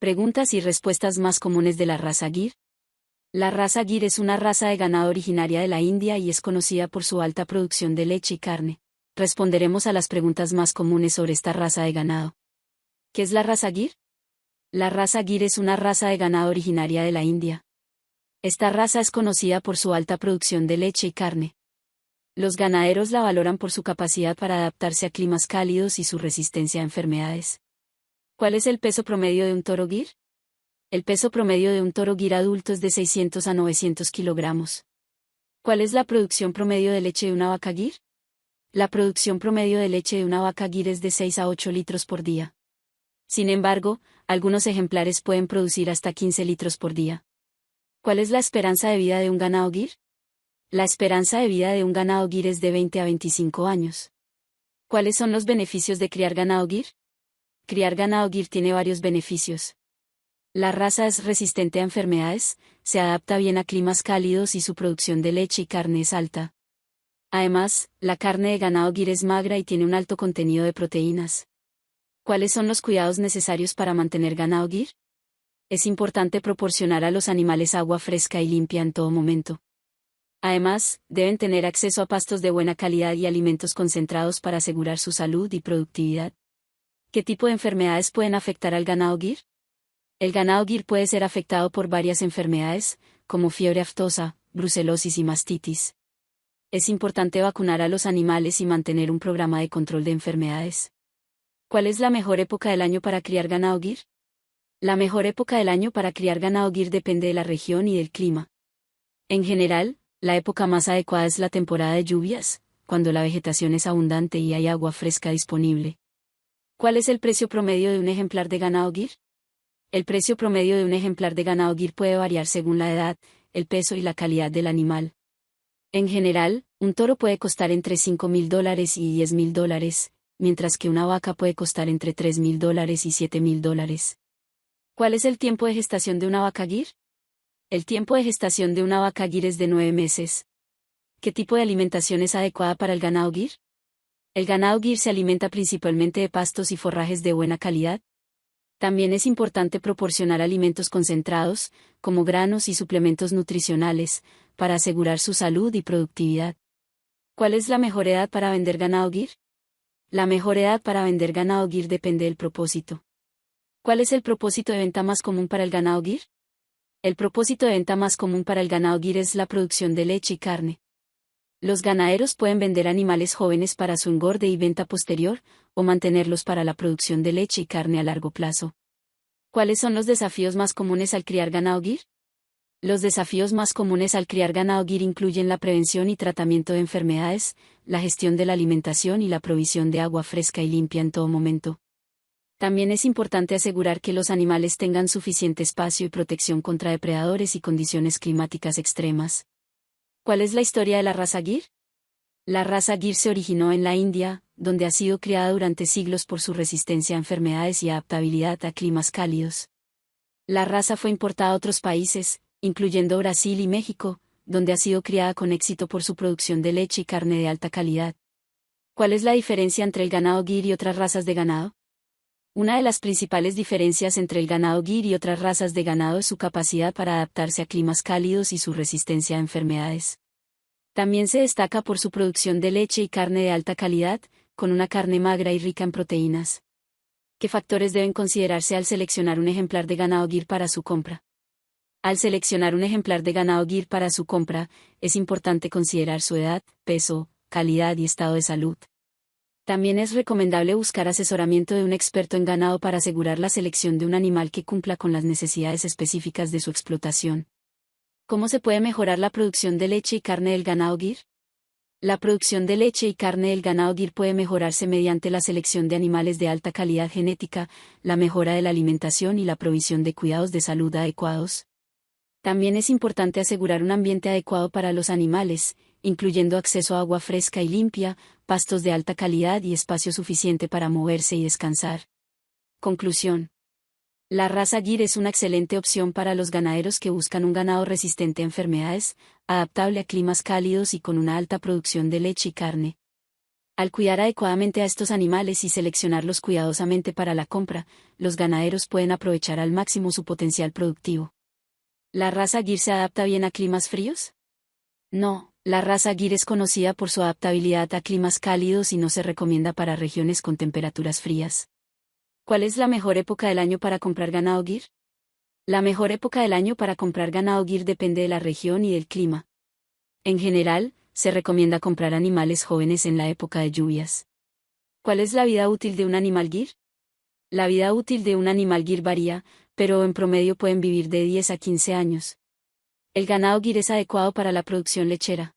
Preguntas y respuestas más comunes de la raza Gir. La raza Gir es una raza de ganado originaria de la India y es conocida por su alta producción de leche y carne. Responderemos a las preguntas más comunes sobre esta raza de ganado. ¿Qué es la raza Gir? La raza Gir es una raza de ganado originaria de la India. Esta raza es conocida por su alta producción de leche y carne. Los ganaderos la valoran por su capacidad para adaptarse a climas cálidos y su resistencia a enfermedades. ¿Cuál es el peso promedio de un toro Gir? El peso promedio de un toro Gir adulto es de 600 a 900 kilogramos. ¿Cuál es la producción promedio de leche de una vaca Gir? La producción promedio de leche de una vaca Gir es de 6 a 8 litros por día. Sin embargo, algunos ejemplares pueden producir hasta 15 litros por día. ¿Cuál es la esperanza de vida de un ganado Gir? La esperanza de vida de un ganado Gir es de 20 a 25 años. ¿Cuáles son los beneficios de criar ganado Gir? Criar ganado Gir tiene varios beneficios. La raza es resistente a enfermedades, se adapta bien a climas cálidos y su producción de leche y carne es alta. Además, la carne de ganado Gir es magra y tiene un alto contenido de proteínas. ¿Cuáles son los cuidados necesarios para mantener ganado Gir? Es importante proporcionar a los animales agua fresca y limpia en todo momento. Además, deben tener acceso a pastos de buena calidad y alimentos concentrados para asegurar su salud y productividad. ¿Qué tipo de enfermedades pueden afectar al ganado Gir? El ganado Gir puede ser afectado por varias enfermedades, como fiebre aftosa, brucelosis y mastitis. Es importante vacunar a los animales y mantener un programa de control de enfermedades. ¿Cuál es la mejor época del año para criar ganado Gir? La mejor época del año para criar ganado Gir depende de la región y del clima. En general, la época más adecuada es la temporada de lluvias, cuando la vegetación es abundante y hay agua fresca disponible. ¿Cuál es el precio promedio de un ejemplar de ganado Gir? El precio promedio de un ejemplar de ganado Gir puede variar según la edad, el peso y la calidad del animal. En general, un toro puede costar entre $5,000 y $10,000, mientras que una vaca puede costar entre $3,000 y $7,000. ¿Cuál es el tiempo de gestación de una vaca Gir? El tiempo de gestación de una vaca Gir es de 9 meses. ¿Qué tipo de alimentación es adecuada para el ganado Gir? El ganado Gir se alimenta principalmente de pastos y forrajes de buena calidad. También es importante proporcionar alimentos concentrados, como granos y suplementos nutricionales, para asegurar su salud y productividad. ¿Cuál es la mejor edad para vender ganado Gir? La mejor edad para vender ganado Gir depende del propósito. ¿Cuál es el propósito de venta más común para el ganado Gir? El propósito de venta más común para el ganado Gir es la producción de leche y carne. Los ganaderos pueden vender animales jóvenes para su engorde y venta posterior, o mantenerlos para la producción de leche y carne a largo plazo. ¿Cuáles son los desafíos más comunes al criar ganado Gir? Los desafíos más comunes al criar ganado Gir incluyen la prevención y tratamiento de enfermedades, la gestión de la alimentación y la provisión de agua fresca y limpia en todo momento. También es importante asegurar que los animales tengan suficiente espacio y protección contra depredadores y condiciones climáticas extremas. ¿Cuál es la historia de la raza Gir? La raza Gir se originó en la India, donde ha sido criada durante siglos por su resistencia a enfermedades y adaptabilidad a climas cálidos. La raza fue importada a otros países, incluyendo Brasil y México, donde ha sido criada con éxito por su producción de leche y carne de alta calidad. ¿Cuál es la diferencia entre el ganado Gir y otras razas de ganado? Una de las principales diferencias entre el ganado Gir y otras razas de ganado es su capacidad para adaptarse a climas cálidos y su resistencia a enfermedades. También se destaca por su producción de leche y carne de alta calidad, con una carne magra y rica en proteínas. ¿Qué factores deben considerarse al seleccionar un ejemplar de ganado Gir para su compra? Al seleccionar un ejemplar de ganado Gir para su compra, es importante considerar su edad, peso, calidad y estado de salud. También es recomendable buscar asesoramiento de un experto en ganado para asegurar la selección de un animal que cumpla con las necesidades específicas de su explotación. ¿Cómo se puede mejorar la producción de leche y carne del ganado Gir? La producción de leche y carne del ganado Gir puede mejorarse mediante la selección de animales de alta calidad genética, la mejora de la alimentación y la provisión de cuidados de salud adecuados. También es importante asegurar un ambiente adecuado para los animales, incluyendo acceso a agua fresca y limpia, pastos de alta calidad y espacio suficiente para moverse y descansar. Conclusión. La raza Gir es una excelente opción para los ganaderos que buscan un ganado resistente a enfermedades, adaptable a climas cálidos y con una alta producción de leche y carne. Al cuidar adecuadamente a estos animales y seleccionarlos cuidadosamente para la compra, los ganaderos pueden aprovechar al máximo su potencial productivo. ¿La raza Gir se adapta bien a climas fríos? No, la raza Gir es conocida por su adaptabilidad a climas cálidos y no se recomienda para regiones con temperaturas frías. ¿Cuál es la mejor época del año para comprar ganado Gir? La mejor época del año para comprar ganado Gir depende de la región y del clima. En general, se recomienda comprar animales jóvenes en la época de lluvias. ¿Cuál es la vida útil de un animal Gir? La vida útil de un animal Gir varía, pero en promedio pueden vivir de 10 a 15 años. ¿El ganado Gir es adecuado para la producción lechera?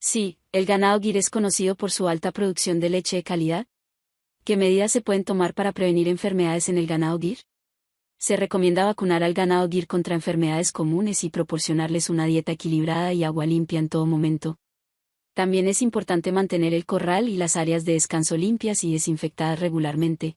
Sí, el ganado Gir es conocido por su alta producción de leche de calidad. ¿Qué medidas se pueden tomar para prevenir enfermedades en el ganado Gir? Se recomienda vacunar al ganado Gir contra enfermedades comunes y proporcionarles una dieta equilibrada y agua limpia en todo momento. También es importante mantener el corral y las áreas de descanso limpias y desinfectadas regularmente,